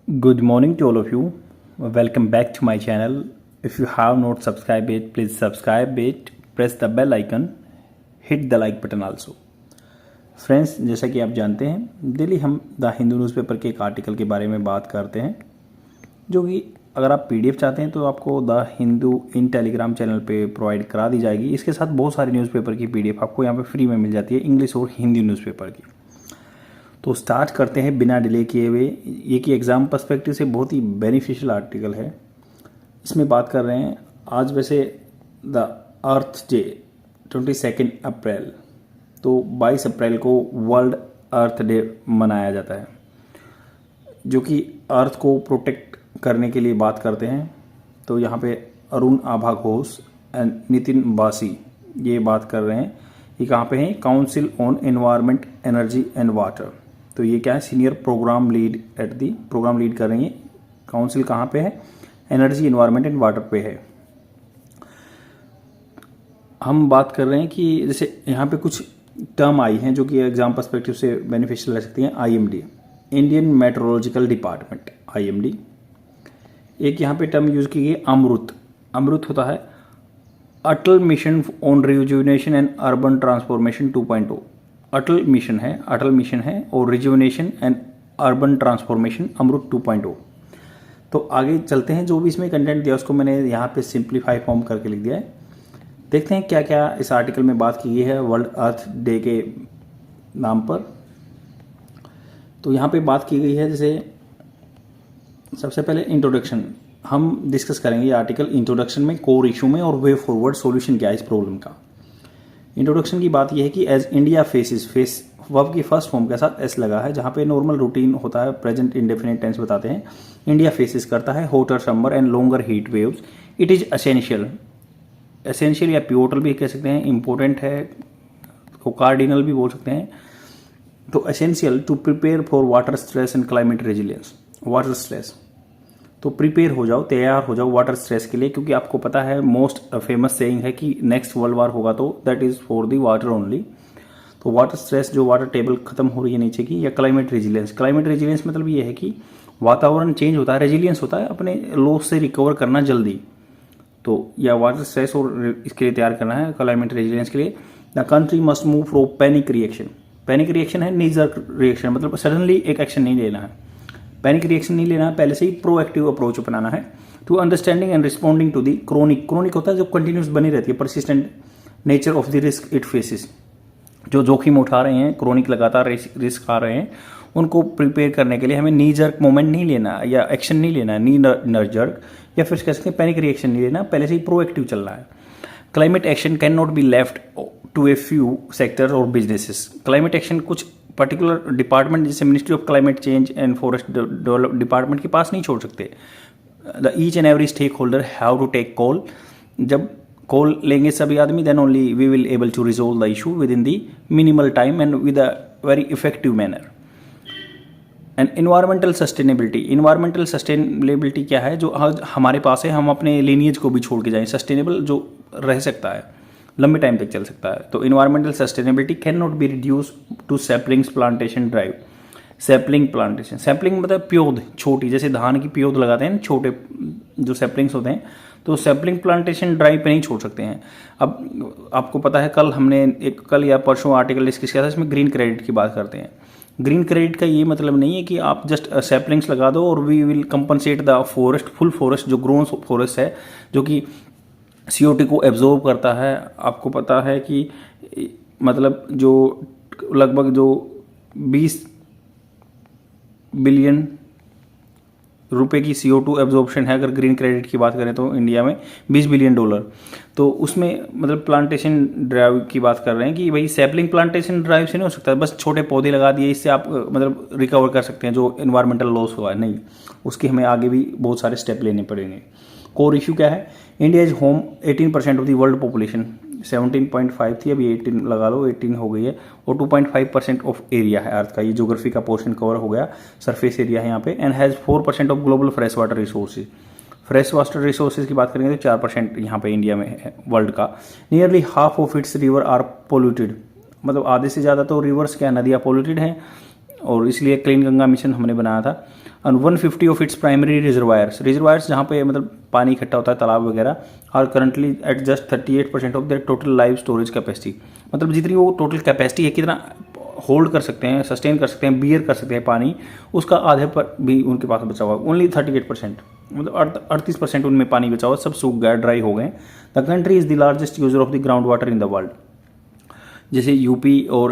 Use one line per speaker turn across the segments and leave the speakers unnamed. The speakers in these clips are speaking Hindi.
Good morning to all of you. Welcome back to my channel. If you have not subscribed it, please subscribe it. Press the bell icon. Hit the like button also. Friends, जैसा कि आप जानते हैं डेली हम द हिंदू न्यूज़पेपर के एक आर्टिकल के बारे में बात करते हैं, जो कि अगर आप पीडीएफ चाहते हैं तो आपको the Hindu in Telegram channel पे प्रोवाइड करा दी जाएगी। इसके साथ बहुत सारे न्यूज़पेपर की पीडीएफ आपको यहाँ पे फ्री में मिल जाती है, इंग्लिश और हिंदी न्यूज़पेपर की। तो स्टार्ट करते हैं बिना डिले किए हुए। ये कि एग्ज़ाम पर्सपेक्टिव से बहुत ही बेनिफिशियल आर्टिकल है। इसमें बात कर रहे हैं आज वैसे द अर्थ डे 22 अप्रैल, तो 22 अप्रैल को वर्ल्ड अर्थ डे मनाया जाता है, जो कि अर्थ को प्रोटेक्ट करने के लिए बात करते हैं। तो यहाँ पे अरुण आभा घोष एंड नितिन बासी ये बात कर रहे हैं। ये कहाँ पे हैं? Council on environment, energy and water. तो ये क्या है? Senior program lead program lead कर रही है। काउंसिल कहाँ पे है? एनर्जी, एनवायरनमेंट एंड वाटर पे है। हम बात कर रहे हैं कि जैसे यहाँ पे कुछ टर्म आई हैं जो कि एग्जाम पर्सपेक्टिव से बेनिफिशियल रह सकती हैं। IMD, Indian metrological department, IMD. एक यहाँ पे टर्म यूज की गई अमृत। अमृत होता है Atal mission on rejuvenation and urban transformation 2.0। Atal mission है और rejuvenation and urban transformation AMRUT 2.0। तो आगे चलते हैं। जो भी इसमें कंटेंट दिया उसको मैंने यहाँ पे सिंप्लीफाई फॉर्म करके लिख दिया है। देखते हैं क्या क्या इस आर्टिकल में बात की गई है वर्ल्ड अर्थ डे के नाम पर। तो यहाँ पे बात की गई है, जैसे सबसे पहले इंट्रोडक्शन हम डिस्कस करेंगे। ये आर्टिकल इंट्रोडक्शन में, कोर इशू में और वे फॉरवर्ड सॉल्यूशन क्या है इस प्रॉब्लम का। इंट्रोडक्शन की बात यह है कि एज इंडिया फेस वर्ब की फर्स्ट फॉर्म के साथ एस लगा है, जहाँ पे नॉर्मल रूटीन होता है, प्रेजेंट इंडेफिनिट टेंस बताते हैं। इंडिया फेसेस करता है hotter summer and longer heat waves. It is essential या पिवोटल भी कह सकते हैं, इंपॉर्टेंट है, कार्डिनल भी बोल सकते हैं। तो essential to prepare for water stress and climate resilience. Water stress, तो प्रिपेयर हो जाओ, तैयार हो जाओ वाटर स्ट्रेस के लिए, क्योंकि आपको पता है मोस्ट फेमस सेइंग है कि नेक्स्ट वर्ल्ड वार होगा तो that is for the water only. तो वाटर स्ट्रेस, जो वाटर टेबल खत्म हो रही है नीचे की, या क्लाइमेट रेजिलियंस। क्लाइमेट रेजिलियंस मतलब ये है कि वातावरण चेंज होता है, रेजिलियंस होता है अपने लॉस से रिकवर करना जल्दी। तो या वाटर स्ट्रेस और इसके लिए तैयार करना है, क्लाइमेट रेजिलियंस के लिए। The country must move from panic reaction. Panic reaction है नी जर्क रिएक्शन, मतलब सडनली एक एक्शन नहीं लेना है, पैनिक रिएक्शन नहीं लेना है, पहले से ही प्रोएक्टिव अप्रोच अपनाना है। To understanding and responding to the chronic होता है जो कंटिन्यूस बनी रहती है, persistent nature of the risk it faces. जो जोखिम उठा रहे हैं, क्रोनिक लगातार रिस्क आ रहे हैं, उनको प्रिपेयर करने के लिए हमें नी जर्क मोमेंट नहीं लेना या एक्शन नहीं लेना है, नी जर्क, या फिर कह सकते हैं पैनिक रिएक्शन नहीं लेना, पहले से ही प्रोएक्टिव चलना है। Climate action can not be left to a few sectors और बिजनेसेस। क्लाइमेट एक्शन कुछ पर्टिकुलर डिपार्टमेंट जैसे ministry of climate change and forest develop department के पास नहीं छोड़ सकते। The each and every stakeholder have to take call. जब कॉल लेंगे सभी आदमी, then only we will able to resolve the issue within the minimal time and with a very effective manner. And environmental sustainability क्या है? जो हमारे पास है, हम अपने लीनियज को भी छोड़ के जाएं, सस्टेनेबल जो रह सकता है, लंबे टाइम तक चल सकता है। तो environmental sustainability can not be reduce to saplings plantation drive. Sapling plantation, sapling मतलब प्योद, छोटी, जैसे धान की प्योद लगाते हैं, छोटे जो सैपलिंग्स होते हैं, तो सैपलिंग प्लांटेशन ड्राइव पे नहीं छोड़ सकते हैं। अब आपको पता है कल या परसों आर्टिकल डिस्कस किया था, इसमें ग्रीन क्रेडिट की बात करते हैं। ग्रीन क्रेडिट का ये मतलब नहीं है कि आप जस्ट सैपलिंग्स लगा दो और we will compensate the forest, full forest जो ग्रोन फॉरेस्ट है, जो कि CO2 को एब्जॉर्ब करता है। आपको पता है कि मतलब जो लगभग जो 20 बिलियन रुपए की CO2 एब्जॉर्प्शन है, अगर ग्रीन क्रेडिट की बात करें तो इंडिया में $20 बिलियन। तो उसमें मतलब प्लांटेशन ड्राइव की बात कर रहे हैं कि भाई सैपलिंग प्लांटेशन ड्राइव से नहीं हो सकता, बस छोटे पौधे लगा दिए, इससे आप मतलब रिकवर कर सकते हैं जो इन्वायरमेंटल लॉस हुआ है, नहीं, उसके हमें आगे भी बहुत सारे स्टेप लेने पड़ेंगे। कोर इशू क्या है? India is home 18% of the world population. 17.5 थी, अभी 18 लगा लो, 18 हो गई है, और 2.5% ऑफ एरिया है अर्थ का। ये ज्योग्राफी का पोर्शन कवर हो गया, सरफेस एरिया है यहाँ पे। And has 4% of global fresh water resources. Fresh water resources की बात करेंगे तो 4% यहाँ पे इंडिया में है वर्ल्ड का। Nearly half of its river are polluted, मतलब आधे से ज़्यादा तो रिवर्स क्या, नदियाँ पोल्यूटेड हैं। और इसलिए क्लीन गंगा मिशन हमने बनाया था। और 150 ऑफ इट्स प्राइमरी रिजर्वायर्स जहाँ पे मतलब पानी इकट्ठा होता है तालाब वगैरह, are currently at just 38% of their total live storage capacity. मतलब जितनी वो टोटल कैपेसिटी है, कितना होल्ड कर सकते हैं, सस्टेन कर सकते हैं, बियर कर सकते हैं पानी, उसका आधे पर भी उनके पास बचा हुआ है। ओनली 38%, मतलब 38% उनमें पानी बचा हुआ, सब सूख गया, ड्राई हो गए। The country is the largest user of the ground water in the world. जैसे यूपी और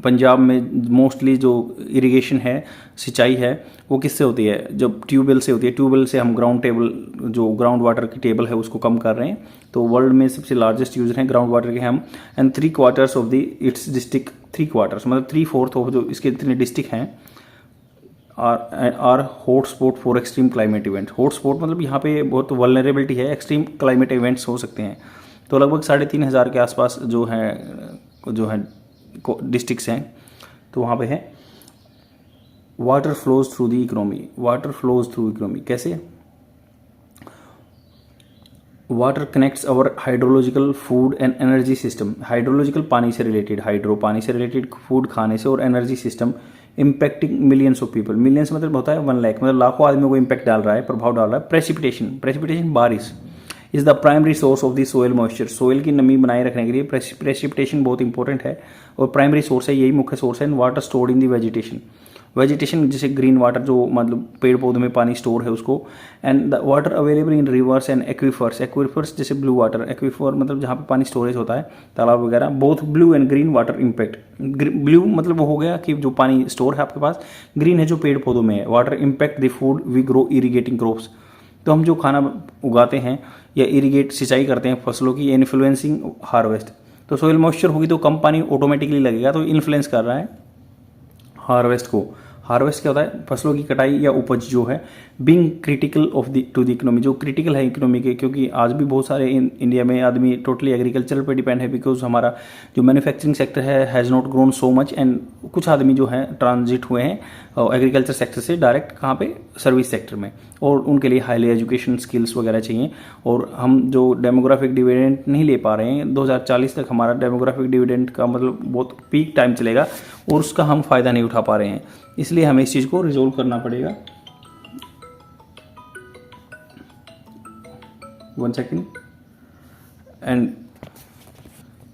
पंजाब में मोस्टली जो इरिगेशन है, सिंचाई है, वो किससे होती है? जब ट्यूबवेल से होती है। ट्यूबवेल से हम ग्राउंड वाटर की टेबल है उसको कम कर रहे हैं। तो वर्ल्ड में सबसे लार्जेस्ट यूजर हैं ग्राउंड वाटर के हम। And 3/4 of the its district, 3/4 मतलब 3/4 ऑफ जो इसके जितने डिस्ट्रिक्ट हैं are hot spot for extreme climate event. Hot spot मतलब यहाँ पे बहुत वल्नरेबिलिटी है, एक्सट्रीम क्लाइमेट इवेंट्स हो सकते हैं। तो लगभग 3,500 के आसपास जो है डिस्ट्रिक्ट्स हैं, तो वहाँ पे है। Water flows through the economy. Water flows through economy कैसे? Water connects our hydrological food and energy system. Hydrological पानी से रिलेटेड, पानी से रिलेटेड फूड खाने से, और energy system impacting millions of people. Millions मतलब होता है 1 लाख, मतलब लाखों आदमियों को इम्पैक्ट डाल रहा है, प्रभाव डाल रहा है। प्रेसिपिटेशन बारिश is the primary source of the soil moisture. Soil की नमी बनाए रखने के लिए प्रेसिपिटेशन बहुत इंपॉर्टेंट है और प्राइमरी सोर्स है, यही मुख्य सोर्स है। Water stored in the vegetation जैसे ग्रीन वाटर, जो मतलब पेड़ पौधों में पानी स्टोर है उसको। And the water available in reverse and aquifers जैसे ब्लू वाटर। एक्वीफर मतलब जहाँ पे पानी स्टोरेज होता है, तालाब वगैरह। Both blue and green water impact. Blue मतलब वो हो गया कि जो पानी स्टोर है आपके पास, ग्रीन है जो पेड़ पौधों में है। Water impact the food we grow irrigating crops. तो हम जो खाना उगाते हैं या इरीगेट सिंचाई करते हैं फसलों की, इन्फ्लुएंसिंग हार्वेस्ट। तो सोयल मॉइस्चर होगी तो कम पानी ऑटोमेटिकली लगेगा, तो इन्फ्लुएंस कर रहा है हार्वेस्ट को। हार्वेस्ट क्या होता है? फसलों की कटाई या उपज जो है। Being critical of the two the economy, जो क्रिटिकल है इकोनॉमी के, क्योंकि आज भी बहुत सारे इंडिया में आदमी टोटली एग्रीकल्चर पे डिपेंड है। बिकॉज हमारा जो मैन्युफैक्चरिंग सेक्टर है has not grown so much, and कुछ आदमी जो है ट्रांजिट हुए हैं एग्रीकल्चर सेक्टर से डायरेक्ट कहाँ पे? सर्विस सेक्टर में, और उनके लिए हाईली एजुकेशन स्किल्स वगैरह चाहिए। और हम जो डेमोग्राफिक डिविडेंड नहीं ले पा रहे हैं, 2040 तक हमारा डेमोग्राफिक डिविडेंड का मतलब बहुत पीक टाइम चलेगा और उसका हम फ़ायदा नहीं उठा पा रहे हैं। इसलिए हमें इस चीज़ को रिजोल्व करना पड़ेगा। 1 second. And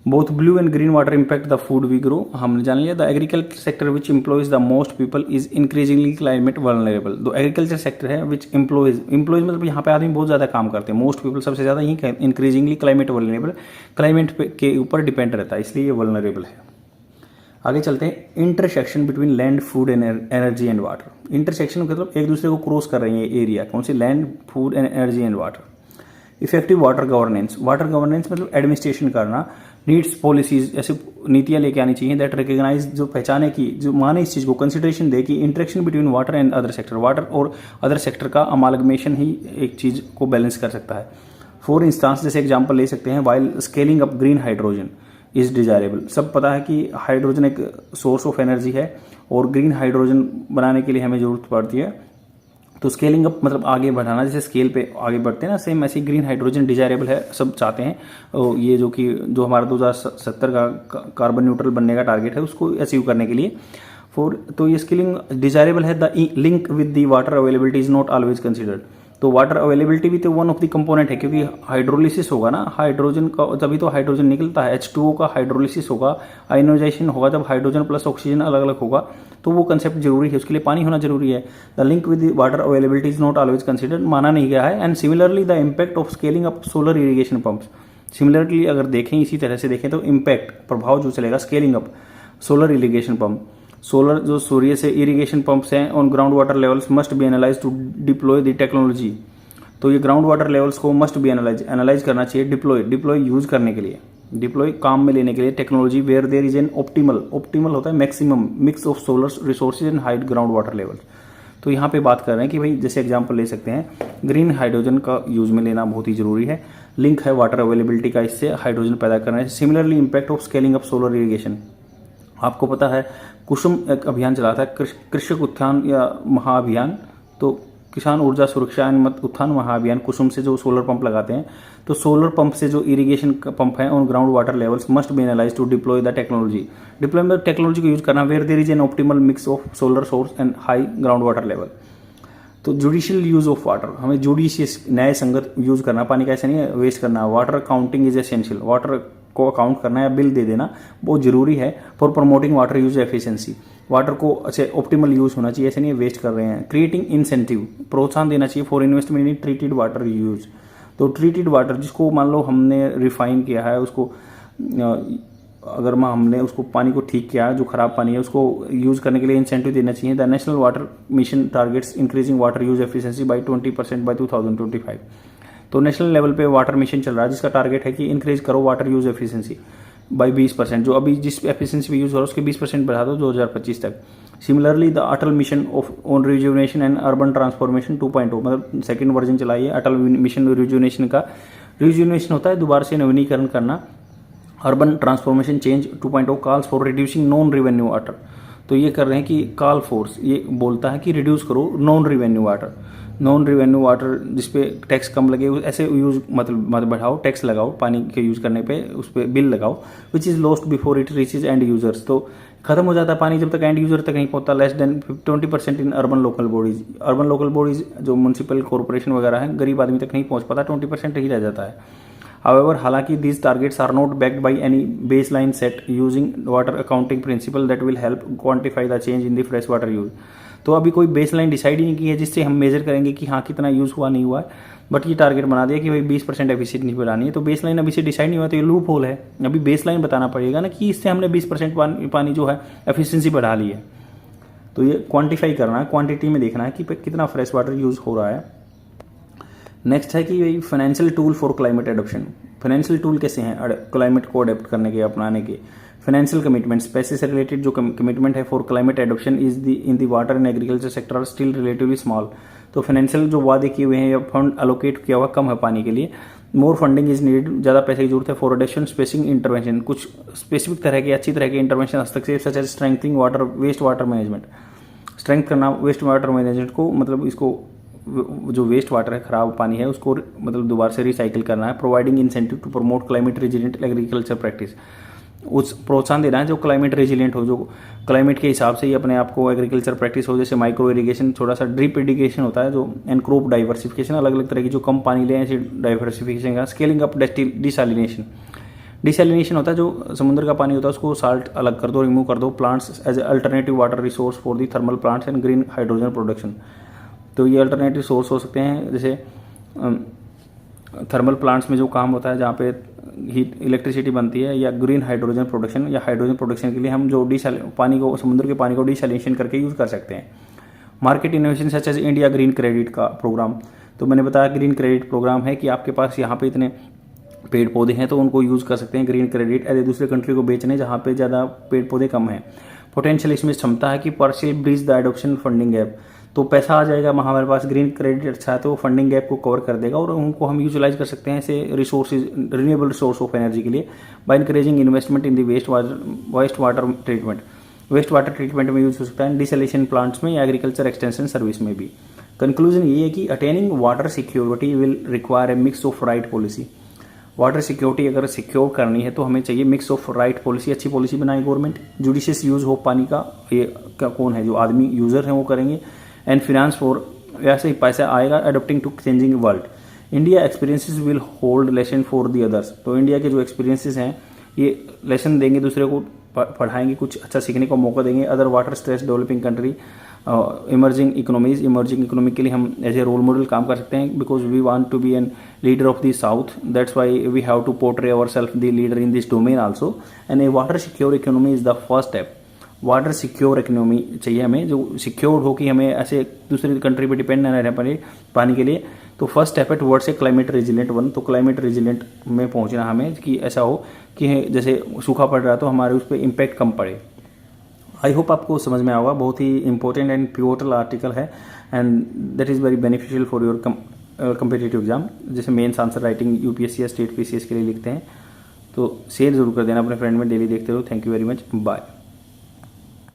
both blue and green water impact the food we grow. हमने जान लिया। The agriculture sector which employs the most people is increasingly climate vulnerable. जो एग्रीकल्चर सेक्टर है विच एम्प्लॉयज मतलब यहाँ पे आदमी बहुत ज़्यादा काम करते हैं। मोस्ट पीपल सबसे ज़्यादा ही इंक्रीजिंगली क्लाइमेट वल्नरेबल, क्लाइमेट के ऊपर डिपेंड रहता है, इसलिए ये वल्नरेबल है। आगे चलते हैं। Intersection between land, food and energy and water. Intersection मतलब एक दूसरे को क्रॉस कर रही है एरिया, कौन सी? Land, food and energy and water. Effective water governance. Water governance मतलब एडमिनिस्ट्रेशन करना। नीड्स पॉलिसीज, ऐसी नीतियां लेके आनी चाहिए दैट रिकग्नाइज, जो पहचाने की, जो माने इस चीज़ को, कंसिडरेशन दे कि interaction between water and other sector, water और अदर सेक्टर का अमालगमेशन ही एक चीज़ को बैलेंस कर सकता है। फॉर इंस्टांस जैसे एग्जाम्पल ले सकते हैं, while scaling up green hydrogen is desirable. सब पता है कि हाइड्रोजन एक सोर्स ऑफ एनर्जी है और ग्रीन हाइड्रोजन बनाने के लिए हमें जरूरत पड़ती है। तो स्केलिंग अप मतलब आगे बढ़ाना, जैसे स्केल पे आगे बढ़ते हैं ना, सेम ऐसे ग्रीन हाइड्रोजन डिजायरेबल है, सब चाहते हैं। और ये जो हमारा 2070 का कार्बन न्यूट्रल बनने का टारगेट है, उसको अचीव करने के लिए तो ये स्केलिंग डिजायरेबल है। The link with the water availability is not always considered. तो वाटर अवेलेबिलिटी भी तो वन ऑफ द कंपोनेंट है, क्योंकि हाइड्रोलिसिस होगा ना हाइड्रोजन का, तभी तो हाइड्रोजन निकलता है। H2O का हाइड्रोलिसिस होगा, आयनोजाइजेशन होगा, जब हाइड्रोजन प्लस ऑक्सीजन अलग अलग होगा, तो वो कंसेप्ट जरूरी है, उसके लिए पानी होना जरूरी है। The link with water availability is not always considered, माना नहीं गया है। And similarly the impact of scaling up solar irrigation pumps. Similarly अगर देखें, इसी तरह से देखें तो इम्पैक्ट, प्रभाव जो चलेगा scaling up solar irrigation pump. Solar जो सूर्य से इरीगेशन पंप्स हैं on ground water levels must be analyse to deploy the technology. तो ये ग्राउंड वाटर लेवल्स को मस्ट बी एनालाइज करना चाहिए, डिप्लॉय यूज करने के लिए, डिप्लॉय काम में लेने के लिए technology where there is an optimal होता है maximum mix of solar resources and high ground water level. तो यहाँ पे बात कर रहे हैं कि भाई जैसे एग्जांपल ले सकते हैं, ग्रीन हाइड्रोजन का यूज में लेना बहुत ही जरूरी है। लिंक है वाटर अवेलेबिलिटी का, इससे हाइड्रोजन पैदा करना है। Similarly impact of scaling up solar irrigation. आपको पता है कुसुम एक अभियान चला था, कृषक उत्थान या महाअभियान। तो किसान ऊर्जा सुरक्षा मत उत्थान महाअभियान कुसुम से जो सोलर पंप लगाते हैं, तो सोलर पंप से जो इरिगेशन पंप है on ground water levels must be analyse to deploy the technology. Deployment technology को यूज करना where there is an optimal mix of solar source and high ground water level. तो जुडिशियल यूज ऑफ वाटर, हमें जुडिशियस न्याय संगत यूज करना पानी का, ऐसा नहीं है वेस्ट करना। Water counting is essential, water को अकाउंट करना या बिल दे देना बहुत जरूरी है for promoting water use efficiency. Water को अच्छे ऑप्टिमल यूज होना चाहिए, ऐसे नहीं वेस्ट कर रहे हैं। क्रिएटिंग इंसेंटिव, प्रोत्साहन देना चाहिए for investment in treated water use. तो ट्रीटेड वाटर जिसको मान लो हमने रिफाइन किया है, उसको अगर हमने उसको पानी को ठीक किया, जो खराब पानी है उसको यूज करने के लिए इंसेंटिव देना चाहिए। The national water mission targets increasing water use efficiency by 20% by 2025। तो नेशनल लेवल पे वाटर मिशन चल रहा है जिसका टारगेट है कि इंक्रीज करो वाटर यूज एफिशिएंसी बाय 20%। जो अभी जिस एफिशिएंसी पे यूज हो रहा है उसके 20% बढ़ा दो 2025 तक। Similarly the Atal mission of on rejuvenation and urban transformation 2.0, मतलब सेकंड वर्जन चलाई है अटल मिशन रिजुवनेशन का। रिजुवनेशन होता है दोबारा से नवीनीकरण करना। Urban transformation change 2.0 calls for reducing non revenue water. तो ये कर रहे हैं कि कॉल फोर्स ये बोलता है कि रिड्यूस करो non revenue water. Non revenue water जिसपे टैक्स कम लगे ऐसे यूज मतलब बढ़ाओ, टैक्स लगाओ पानी के यूज करने पे, उस पर बिल लगाओ which is lost before it reaches and users. तो खत्म हो जाता है पानी जब तक एंड यूजर तक नहीं पहुंचता। Less than 20% in urban local bodies. Urban local bodies जो म्यूनसिपल कॉर्पोरेशन वगैरह है गरीब आदमी तक नहीं पहुंच पाता, 20% ही रह जाता है। However, हालांकि these targets are not backed by any baseline set using water accounting principle that will help quantify the change in the fresh water use। तो अभी कोई बेसलाइन डिसाइड ही नहीं की है जिससे हम मेजर करेंगे कि हाँ कितना यूज हुआ नहीं हुआ है, बट ये टारगेट बना दिया कि भाई 20% एफिशिएंसी बढ़ानी है। तो बेसलाइन अभी से डिसाइड नहीं हुआ, तो ये लूप होल है। अभी बेसलाइन बताना पड़ेगा ना कि इससे हमने 20% पानी जो है एफिशिएंसी बढ़ा ली है। तो ये क्वान्टिफाई करना है, क्वांटिटी में देखना है कि कितना फ्रेश वाटर यूज हो रहा है। नेक्स्ट है कि financial tool for climate adoption. Financial tool कैसे हैं क्लाइमेट को अडेप्ट करने के, अपनाने के। फाइनेंशियल कमिटमेंट्स, पैसे से रिलेटेड जो कमिटमेंट है for climate adoption is the in the water and agriculture sector are still relatively small. तो फाइनेंशियल जो वादे किए हुए हैं या फंड अलोकेट किया हुआ कम है पानी के लिए। मोर फंडिंग इज नीडेड, ज़्यादा पैसे की जरूरत है फॉर एडिशन स्पेसिंग इंटरवेंशन। कुछ स्पेसिफिक तरह के अच्छी तरह के इंटरवेंशन हस्तक्षेप such as strengthening water waste water management. Strength करना वेस्ट वाटर मैनेजमेंट को, मतलब इसको जो वेस्ट वाटर है खराब पानी है उसको मतलब दोबारा से रिसाइकिल करना है। Providing incentive to promote climate resilient agriculture practice, उस प्रोत्साहन देना है जो क्लाइमेट रेजिलिएंट हो, जो क्लाइमेट के हिसाब से ही अपने आप को एग्रीकल्चर प्रैक्टिस हो। जैसे माइक्रो इरिगेशन, थोड़ा सा ड्रिप इरिगेशन होता है जो, एंड क्रॉप डाइवर्सिफिकेशन, अलग अलग तरह की जो कम पानी ले ऐसी डाइवर्सिफिकेशन का। स्केलिंग अप डिसैलिनेशन, डिसैलिनेशन होता है जो समुद्र का पानी होता है उसको साल्ट अलग कर दो, रिमूव कर दो। Plants as alternative water resource for the thermal plants and green hydrogen production. तो ये अल्टरनेटिव सोर्स हो सकते हैं जैसे थर्मल प्लांट्स में जो काम होता है जहाँ पे हीट इलेक्ट्रिसिटी बनती है, या ग्रीन हाइड्रोजन प्रोडक्शन या हाइड्रोजन प्रोडक्शन के लिए हम जो पानी को, समुद्र के पानी को डिसैलिनेशन करके यूज़ कर सकते हैं। Market innovation such as India green credit का प्रोग्राम। तो मैंने बताया ग्रीन क्रेडिट प्रोग्राम है कि आपके पास यहाँ पे इतने पेड़ पौधे हैं तो उनको यूज़ कर सकते हैं ग्रीन क्रेडिट एज दूसरे कंट्री को बेचने जहाँ पे ज़्यादा पेड़ पौधे कम हैं। पोटेंशियल इसमें क्षमता है कि partial bridge the adoption funding gap. तो पैसा आ जाएगा हमारे पास, ग्रीन क्रेडिट अच्छा है तो वो फंडिंग गैप को कवर कर देगा और उनको हम यूटिलाइज कर सकते हैं ऐसे resources, renewable resource of energy के लिए, by encouraging investment in the waste water treatment. Waste water treatment में यूज हो सकता है, डिसैलिनेशन प्लांट्स में या एग्रीकल्चर एक्सटेंशन सर्विस में भी। कंक्लूजन ये है कि attaining water security will require a mix of right policy. Water security अगर सिक्योर करनी है तो हमें चाहिए मिक्स ऑफ राइट पॉलिसी, अच्छी पॉलिसी बनाए गवर्नमेंट। जुडिशियस यूज हो पानी का, ये कौन है जो आदमी यूजर हैं वो करेंगे। एंड फिनेंस फॉर, ऐसे ही पैसा आएगा adopting to changing world. India experiences will hold lesson for the others. तो इंडिया के जो एक्सपीरियंसेस हैं ये लेसन देंगे, दूसरे को पढ़ाएंगे, कुछ अच्छा सीखने का मौका देंगे। Other water stress developing country, emerging economies, emerging economy के लिए हम एज ए रोल मॉडल काम कर सकते हैं, because we want to be an leader of the south. That's why we have to portray our self the leader in this domain also. And a water secure economy is the first step. Water secure economy चाहिए हमें, जो सिक्योर्ड हो कि हमें ऐसे दूसरी कंट्री पे डिपेंड न रहना पड़े पानी के लिए। तो फर्स्ट स्टेप है towards a climate resilient one. तो क्लाइमेट रेजिलेंट में पहुंचना हमें कि ऐसा हो कि जैसे सूखा पड़ रहा है तो हमारे उस पर इम्पैक्ट कम पड़े। आई होप आपको समझ में आएगा, बहुत ही इंपॉर्टेंट एंड पिवोटल आर्टिकल है and that is very beneficial for your competitive exam. जैसे मेंस आंसर राइटिंग यूपीएससी या स्टेट पीसीएस के लिए लिखते हैं, तो शेयर जरूर कर देना अपने फ्रेंड में, डेली देखते रहो। Thank you very much, bye.